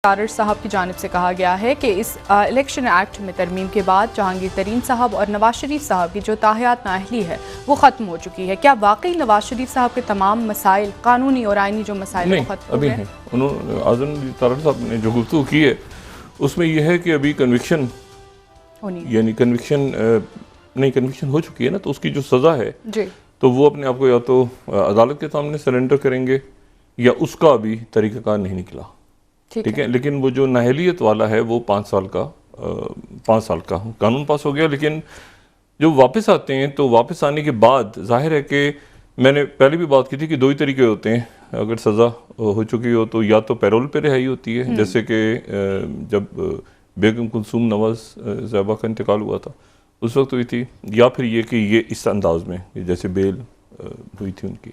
तारड़ साहब की जानिब से कहा गया है कि इस इलेक्शन एक्ट में तरमीम के बाद जहांगीर तरीन साहब और नवाज शरीफ साहब की जो ताहयात नाअहली है वो ख़त्म हो चुकी है। क्या वाकई नवाज शरीफ साहब के तमाम मसाइल, कानूनी और आइनी जो मसाइल नहीं, अभी हैं। उन्होंने आज़म तारड़ साहब ने जो गुफ्तगू की है उसमें यह है कि अभी कन्विक्शन यानी कन्विक्शन हो चुकी है ना, तो उसकी जो सज़ा है जी, तो वो अपने आप को या तो अदालत के सामने सरेंडर करेंगे या उसका अभी तरीक़ाकार नहीं निकला। ठीक है, लेकिन वो जो नाअहलियत वाला है वो 5 साल का कानून पास हो गया। लेकिन जो वापस आते हैं तो वापस आने के बाद जाहिर है कि मैंने पहले भी बात की थी कि दो ही तरीके होते हैं। अगर सज़ा हो चुकी हो तो या तो पैरोल पे रिहाई होती है, जैसे कि जब बेगम कुलसूम नवाज साहबा का इंतकाल हुआ था उस वक्त हुई थी, या फिर ये कि ये इस अंदाज में जैसे बेल हुई थी उनकी।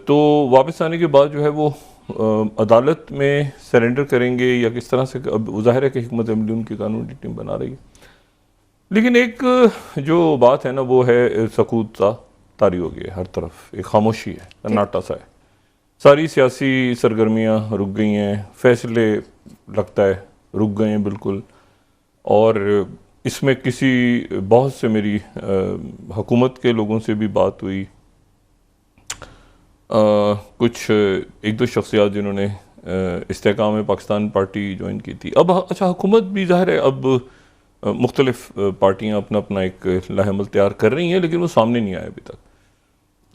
तो वापस आने के बाद जो है वो अदालत में सरेंडर करेंगे या किस तरह से, अब ज़ाहिर है कि हिकमत अमली उनकी कानूनी टीम बना रही है। लेकिन एक जो बात है ना वो है सकूत सा तारी हो गई है, हर तरफ एक खामोशी है, सन्नाटा सा है। सारी सियासी सरगर्मियाँ रुक गई हैं, फैसले लगता है रुक गए हैं बिल्कुल। और इसमें किसी बहुत से मेरी हुकूमत के लोगों से भी बात हुई, कुछ एक दो शख्सियात जिन्होंने इस्तेहकाम पाकिस्तान पार्टी ज्वाइन की थी। अब अच्छा, हुकूमत भी ज़ाहिर है अब मुख्तलिफ पार्टियां अपना अपना एक लाहेमल तैयार कर रही हैं, लेकिन वो सामने नहीं आया अभी तक।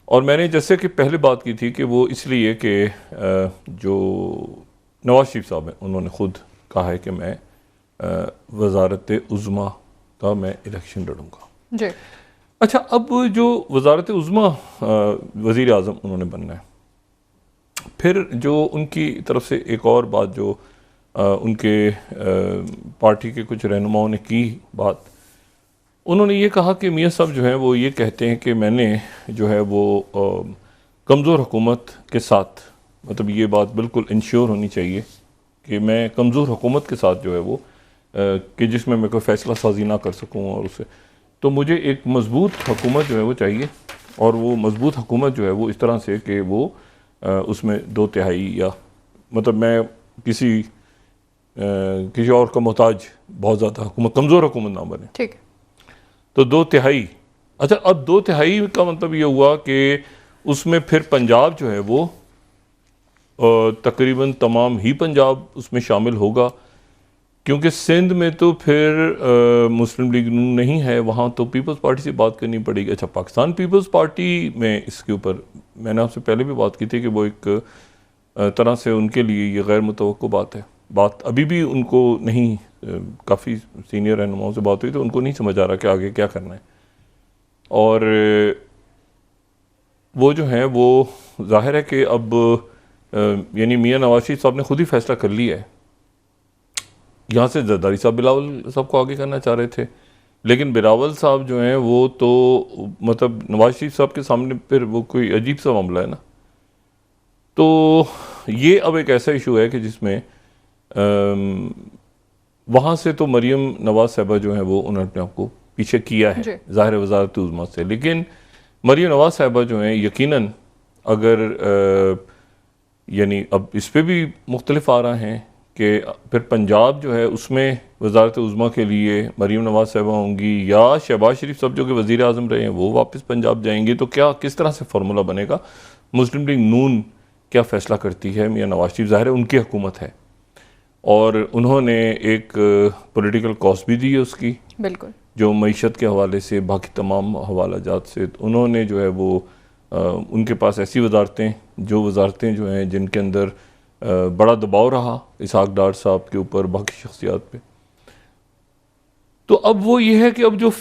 और मैंने जैसे कि पहले बात की थी कि वो इसलिए कि जो नवाज शरीफ साहब हैं उन्होंने ख़ुद कहा है कि मैं वज़ारत उज़्मा का मैं इलेक्शन लड़ूंगा जी। अच्छा, अब जो वज़ारत उज़्मा वज़ीर आज़म उन्होंने बनना है, फिर जो उनकी तरफ से एक और बात जो उनके पार्टी के कुछ रहनुमाओं ने की बात, उन्होंने ये कहा कि मियाँ साहब जो हैं वो ये कहते हैं कि मैंने जो है वो कमज़ोर हुकूमत के साथ, मतलब ये बात बिल्कुल इंश्योर होनी चाहिए कि मैं कमज़ोर हुकूमत के साथ जो है वो कि जिसमें मैं कोई फ़ैसला साजी ना कर सकूँ, और उसे तो मुझे एक मज़बूत हुकूमत जो है वो चाहिए। और वो मज़बूत हुकूमत जो है वो इस तरह से कि वो उसमें 2/3 या मतलब मैं किसी और का मोहताज बहुत ज़्यादा हुकूमत, कमज़ोर हुकूमत ना बने। ठीक। तो 2/3, अच्छा अब 2/3 का मतलब ये हुआ कि उसमें फिर पंजाब जो है वो तकरीबन तमाम ही पंजाब उसमें शामिल होगा, क्योंकि सिंध में तो फिर मुस्लिम लीग नून नहीं है, वहाँ तो पीपल्स पार्टी से बात करनी पड़ेगी। अच्छा, पाकिस्तान पीपल्स पार्टी में इसके ऊपर मैंने आपसे पहले भी बात की थी कि वो एक तरह से उनके लिए ये गैर मुतवक्को बात है। बात अभी भी उनको नहीं, काफ़ी सीनियर रहनुमाओं से बात हुई तो उनको नहीं समझ आ रहा कि आगे क्या करना है। और वो जो हैं वो जाहिर है कि अब यानी मियाँ नवाज शरीफ साहब ने खुद ही फैसला कर लिया है। यहाँ से जरदारी साहब बिलावल साहब को आगे करना चाह रहे थे, लेकिन बिलावल साहब जो हैं वो तो मतलब नवाज शरीफ साहब के सामने फिर वो कोई अजीब सा मामला है ना। तो ये अब एक ऐसा इशू है कि जिसमें वहाँ से तो मरीम नवाज साहबा जो हैं वो उन्होंने अपने आप को पीछे किया है ज़ाहिर वज़ारत उज़्मा से। लेकिन मरीम नवाज साहबा जो हैं यकीनन अगर यानी अब इस पर भी मुख्तलिफ आ रहे हैं कि फिर पंजाब जो है उसमें वज़ारत उज़्मा के लिए मरीम नवाज साहबा होंगी या शहबाज शरीफ साहब जो कि वज़ीर आज़म रहे हैं वो वापस पंजाब जाएंगे, तो क्या किस तरह से फार्मूला बनेगा, मुस्लिम लीग नून क्या फ़ैसला करती है। मियाँ नवाज शरीफ ज़ाहिर है उनकी हुकूमत है और उन्होंने एक पॉलिटिकल कॉस्ट भी दी है उसकी, बिल्कुल, जो मईशत के हवाले से बाकी तमाम हवाला जात से उन्होंने जो है वो उनके पास ऐसी वजारतें जो हैं जिनके अंदर बड़ा दबाव रहा इसहाक डार साहब के ऊपर, बाकी शख्सियात पे। तो अब वो ये है कि अब जो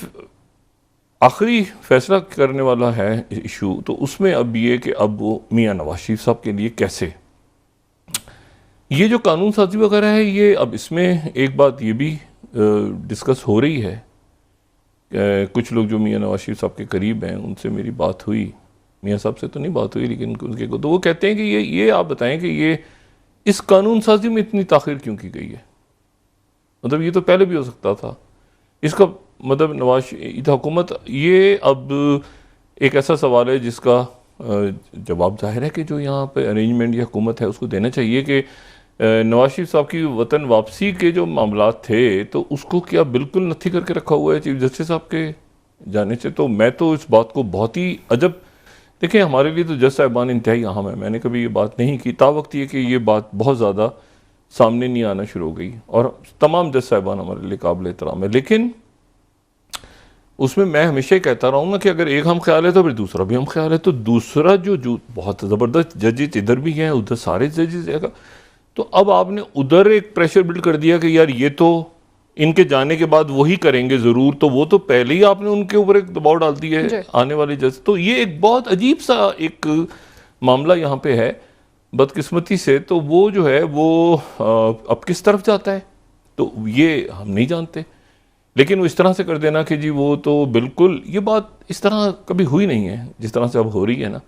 आखिरी फैसला करने वाला है इशू, तो उसमें अब ये कि अब वो मियाँ नवाज शरीफ साहब के लिए कैसे ये जो कानून साजी वगैरह है, ये अब इसमें एक बात ये भी डिस्कस हो रही है। कुछ लोग जो मियाँ नवाज शरीफ साहब के करीब हैं उनसे मेरी बात हुई, मियाँ साहब से तो नहीं बात हुई लेकिन उनके को, तो वो कहते हैं कि ये आप बताएं कि ये इस कानून साजी में इतनी ताख़ीर क्यों की गई है। मतलब ये तो पहले भी हो सकता था। इसका मतलब नवाज हुकूमत, ये अब एक ऐसा सवाल है जिसका जवाब जाहिर है कि जो यहाँ पे अरेंजमेंट या हुकूमत है उसको देना चाहिए कि नवाज शरीफ साहब की वतन वापसी के जो मामला थे तो उसको क्या बिल्कुल नथी करके रखा हुआ है चीफ जस्टिस साहब के जाने से? तो मैं तो इस बात को बहुत ही अजब, देखिए हमारे लिए तो जज साहिबान इंतहाई अहम है, मैंने कभी ये बात नहीं की, तावक्त ये कि ये बात बहुत ज़्यादा सामने नहीं आना शुरू हो गई और तमाम जज साहिबान हमारे लिए काबिल एहतराम है, लेकिन उसमें मैं हमेशा ही कहता रहा हूँ ना कि अगर एक हम ख्याल है तो फिर दूसरा भी हम ख्याल है, तो दूसरा जो बहुत ज़बरदस्त जजेस इधर भी हैं उधर सारे जजेस है, तो अब आपने उधर एक प्रेशर बिल्ड कर दिया कि यार ये तो इनके जाने के बाद वही करेंगे ज़रूर, तो वो तो पहले ही आपने उनके ऊपर एक दबाव डाल दिया है आने वाले जज। तो ये एक बहुत अजीब सा एक मामला यहाँ पे है बदकिस्मती से, तो वो जो है वो अब किस तरफ जाता है तो ये हम नहीं जानते, लेकिन वो इस तरह से कर देना कि जी वो तो बिल्कुल, ये बात इस तरह कभी हुई नहीं है जिस तरह से अब हो रही है ना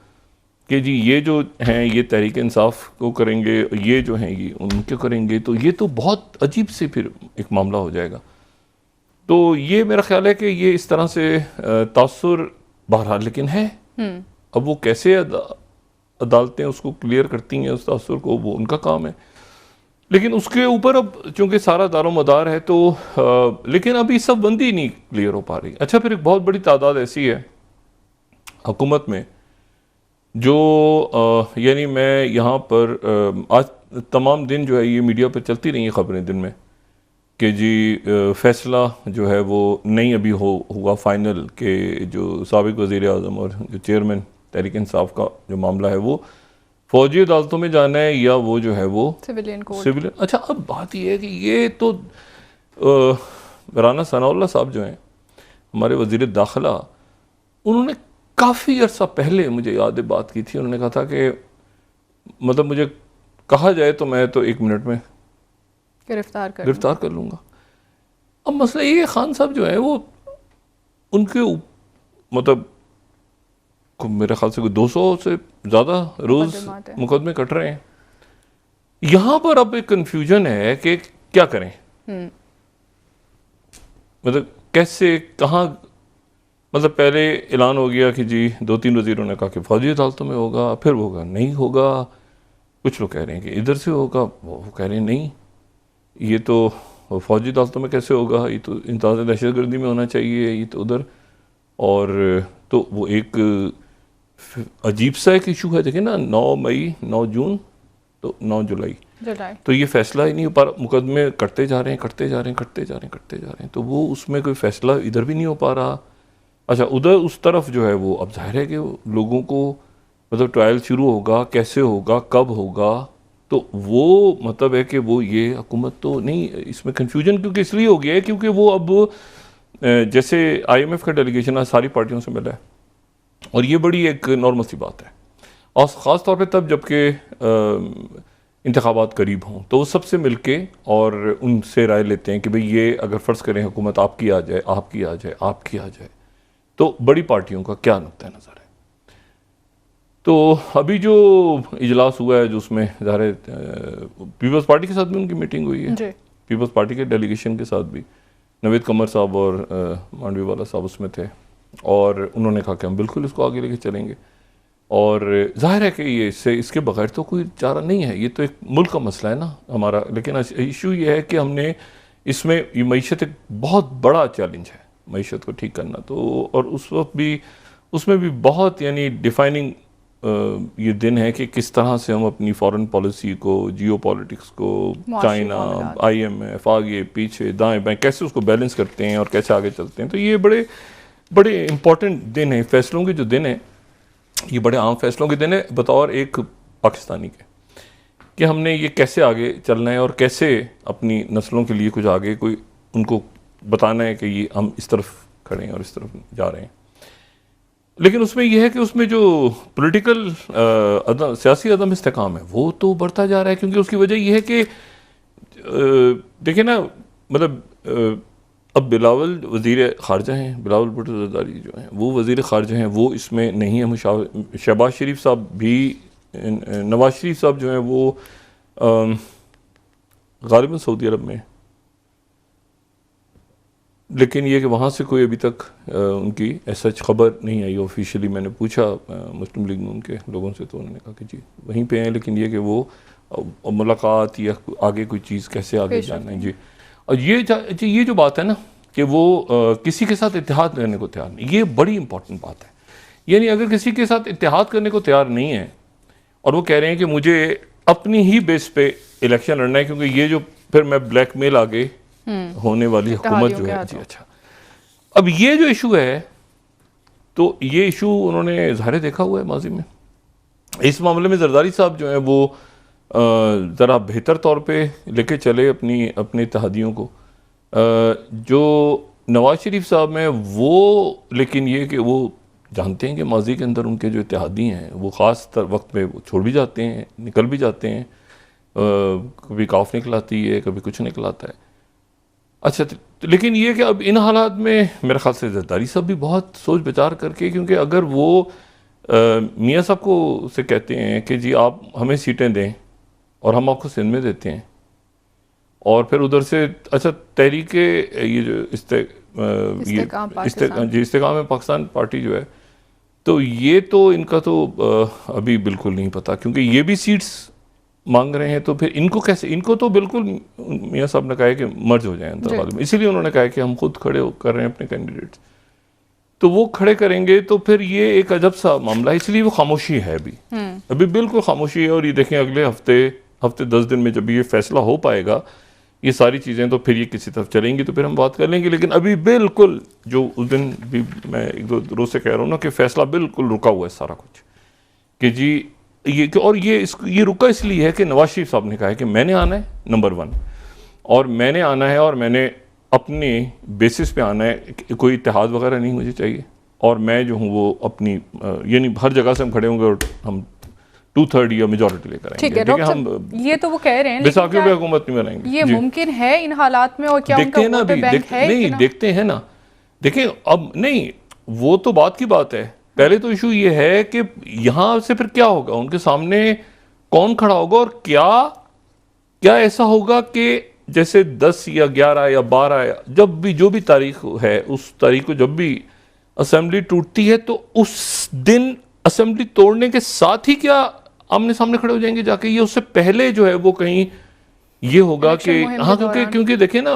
कि जी ये जो हैं ये तहरीक इंसाफ को करेंगे, ये जो हैं ये उनके करेंगे, तो ये तो बहुत अजीब से फिर एक मामला हो जाएगा। तो ये मेरा ख्याल है कि ये इस तरह से तासुर बहरहाल लेकिन है, अब वो कैसे अदालतें उसको क्लियर करती हैं उस तासुर को, वो उनका काम है, लेकिन उसके ऊपर अब चूंकि सारा दारोमदार है तो लेकिन अभी सब बंदी नहीं क्लियर हो पा रही। अच्छा, फिर एक बहुत बड़ी तादाद ऐसी है हुकूमत में जो यानी मैं यहाँ पर आज तमाम दिन जो है ये मीडिया पर चलती रही है खबरें दिन में कि जी फैसला जो है वो नहीं अभी हुआ फाइनल कि जो साबिक वज़ीर आज़म और जो चेयरमैन तहरीक इंसाफ का जो मामला है वो फौजी अदालतों में जाना है या वो जो है वो सिविलियन। अच्छा, अब बात ये है कि ये तो राना सनाउल्लाह साहब जो हैं हमारे वज़ीर दाखिला, उन्होंने काफ़ी अर्सा पहले मुझे याद है बात की थी, उन्होंने कहा था कि मतलब मुझे कहा जाए तो मैं तो 1 मिनट में गिरफ्तार कर लूँगा। अब मसला ये खान साहब जो है वो उनके मतलब मेरे ख्याल से कोई 200 से ज़्यादा रोज़ मुकदमे कट रहे हैं। यहाँ पर अब एक कन्फ्यूजन है कि क्या करें, मतलब कैसे कहाँ, मतलब पहले ऐलान हो गया कि जी 2-3 वज़ीरों ने कहा कि फौजी अदालतों में होगा, फिर वो होगा नहीं होगा, कुछ लोग कह रहे हैं कि इधर से होगा, वो कह रहे हैं नहीं ये तो फौजी अदालतों में कैसे होगा, ये तो इंतज़ाम दहशतगर्दी में होना चाहिए, ये तो उधर, और तो वो एक अजीब सा एक इशू है। देखिए ना 9 मई 9 जून तो 9 जुलाई तो ये फैसला ही नहीं हो पा रहा, मुकदमे करते जा रहे हैं, तो वो उसमें कोई फैसला इधर भी नहीं हो पा रहा। अच्छा, उधर उस तरफ जो है वो अब जाहिर है कि लोगों को मतलब ट्रायल शुरू होगा, कैसे होगा, कब होगा, तो वो मतलब है कि वो ये हुकूमत तो नहीं, इसमें कन्फ्यूजन क्योंकि इसलिए हो गया है क्योंकि वो अब जैसे IMF का डेलीगेशन आज सारी पार्टियों से मिला है और ये बड़ी एक नॉर्मल सी बात है, और ख़ास तौर पे तब जबकि इंतखाबात करीब हों तो वो सबसे मिलके और उनसे राय लेते हैं कि भाई ये अगर फ़र्ज़ करें हुकूमत आपकी आ जाए तो बड़ी पार्टियों का क्या नुक्ता नज़र है। तो अभी जो इजलास हुआ है जो उसमें ज़ाहिर पीपल्स पार्टी के साथ भी उनकी मीटिंग हुई है, पीपल्स पार्टी के डेलीगेशन के साथ भी नवेद कमर साहब और मांडवी वाला साहब उसमें थे, और उन्होंने कहा कि हम बिल्कुल इसको आगे लेके चलेंगे, और जाहिर है कि ये इसके बगैर तो कोई चारा नहीं है, ये तो एक मुल्क का मसला है ना हमारा। लेकिन इशू ये है कि हमने इसमें ये मईशत एक बहुत बड़ा चैलेंज है मईशत को ठीक करना, तो और उस वक्त भी उसमें भी बहुत यानी डिफाइनिंग ये दिन है कि किस तरह से हम अपनी फॉरेन पॉलिसी को, जियो पॉलिटिक्स को, चाइना, IMF, आगे पीछे दाएं बाएं कैसे उसको बैलेंस करते हैं और कैसे आगे चलते हैं। तो ये बड़े इम्पॉर्टेंट दिन है, फैसलों के जो दिन है, ये बड़े आम फैसलों के दिन है बतौर एक पाकिस्तानी के, कि हमने ये कैसे आगे चलना है और कैसे अपनी नस्लों के लिए कुछ आगे कोई उनको बताना है कि ये हम इस तरफ खड़े हैं और इस तरफ जा रहे हैं। लेकिन उसमें यह है कि उसमें जो पॉलिटिकल सियासी अदम इस्तेकाम है वो तो बढ़ता जा रहा है, क्योंकि उसकी वजह यह है कि देखिए ना, मतलब अब बिलावल वज़ीर ख़ारजा हैं, बिलावल भुट्टो ज़रदारी जो हैं वो वज़ीर ख़ारजा हैं, वो इसमें नहीं है मुशावर। शहबाज शरीफ साहब भी, नवाज शरीफ साहब जो हैं वो ग़ालिबन सऊदी अरब में, लेकिन ये कि वहाँ से कोई अभी तक उनकी ऐसा खबर नहीं आई ऑफिशियली। मैंने पूछा मुस्लिम लीग में उनके लोगों से, तो उन्होंने कहा कि जी वहीं पे हैं, लेकिन ये कि वो मुलाकात या आगे कोई चीज़ कैसे आगे जाना है जी। और ये जो बात है ना कि वो किसी के साथ इत्तेहाद करने को तैयार नहीं, ये बड़ी इंपॉर्टेंट बात है। यानी अगर किसी के साथ इत्तेहाद करने को तैयार नहीं है और वो कह रहे हैं कि मुझे अपनी ही बेस पे इलेक्शन लड़ना है, क्योंकि ये जो फिर मैं ब्लैकमेल आगे होने वाली हुकूमत जो है जी। अच्छा, अब ये जो इशू है, तो ये इशू उन्होंने ज़ाहिर देखा हुआ है माजी में। इस मामले में जरदारी साहब जो है वो ज़रा बेहतर तौर पे लेके चले अपनी इत्तेहादियों को। जो नवाज शरीफ साहब में वो, लेकिन ये कि वो जानते हैं कि माजी के अंदर उनके जो इत्तेहादी हैं वो ख़ास वक्त में वो छोड़ भी जाते हैं, निकल भी जाते हैं। कभी काफ निकल आती है, कभी कुछ निकल आता है। अच्छा, लेकिन ये कि अब इन हालात में मेरे ख्याल से जरदारी साहब भी बहुत सोच विचार करके, क्योंकि अगर वो मियाँ साहब को से कहते हैं कि जी आप हमें सीटें दें और हम आपको सिंध में देते हैं, और फिर उधर से अच्छा तहरीक ये जो इस्तेकाम में पाकिस्तान पार्टी जो है, तो ये तो इनका तो अभी बिल्कुल नहीं पता, क्योंकि ये भी सीट्स मांग रहे हैं। तो फिर इनको कैसे, इनको तो बिल्कुल मियाँ साहब ने कहा है कि मर्ज हो जाए अंतर्वाल में, इसीलिए उन्होंने कहा है कि हम खुद खड़े कर रहे हैं अपने कैंडिडेट्स, तो वो खड़े करेंगे तो फिर ये एक अजब सा मामला है, इसलिए वो खामोशी है अभी बिल्कुल खामोशी है। और ये देखें अगले हफ्ते 10 दिन में जब ये फैसला हो पाएगा ये सारी चीज़ें, तो फिर ये किसी तरफ चलेंगी, तो फिर हम बात कर लेंगे। लेकिन अभी बिल्कुल जो उस दिन भी मैं 1-2 रोज से कह रहा हूँ ना कि फैसला बिल्कुल रुका हुआ है सारा कुछ, कि जी ये रुका इसलिए है कि नवाज शरीफ साहब ने कहा है कि मैंने आना है नंबर 1, और मैंने आना है और मैंने अपने बेसिस पे आना है, कोई इत्तेहाद वगैरह नहीं मुझे चाहिए, और मैं जो हूँ वो अपनी यानी हर जगह से हम खड़े होंगे और हम 2/3 या मेजॉरिटी लेकर आएंगे। ठीक है, हम ये तो वो कह रहे हैं बैसाखियों पे हुकूमत नहीं बनाएंगे, ये मुमकिन है इन हालात में? और क्या देखते हैं ना अभी, नहीं देखते हैं ना, देखें अब नहीं, वो तो बात की बात है। पहले तो इशू ये है कि यहाँ से फिर क्या होगा, उनके सामने कौन खड़ा होगा, और क्या ऐसा होगा कि जैसे 10 या 11 या 12 जब भी जो भी तारीख है, उस तारीख को जब भी असेंबली टूटती है, तो उस दिन असेंबली तोड़ने के साथ ही क्या आमने सामने खड़े हो जाएंगे जाके, ये उससे पहले जो है वो कहीं ये होगा कि हाँ, क्योंकि देखें ना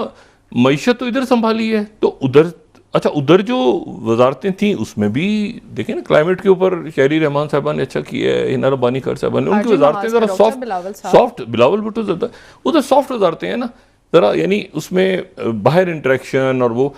मईशत तो इधर संभाली है, तो उधर अच्छा उधर जो वजारतें थी उसमें भी देखें ना, क्लाइमेट के ऊपर शहरी रहमान साहबा ने अच्छा किया है, हिना रब्बानी खैर साहबा ने, उनकी वजारतें ज़रा सॉफ्ट, बिलावल भुट्टो उधर सॉफ्ट वजारतें हैं ना ज़रा, यानी उसमें बाहर इंटरेक्शन और वो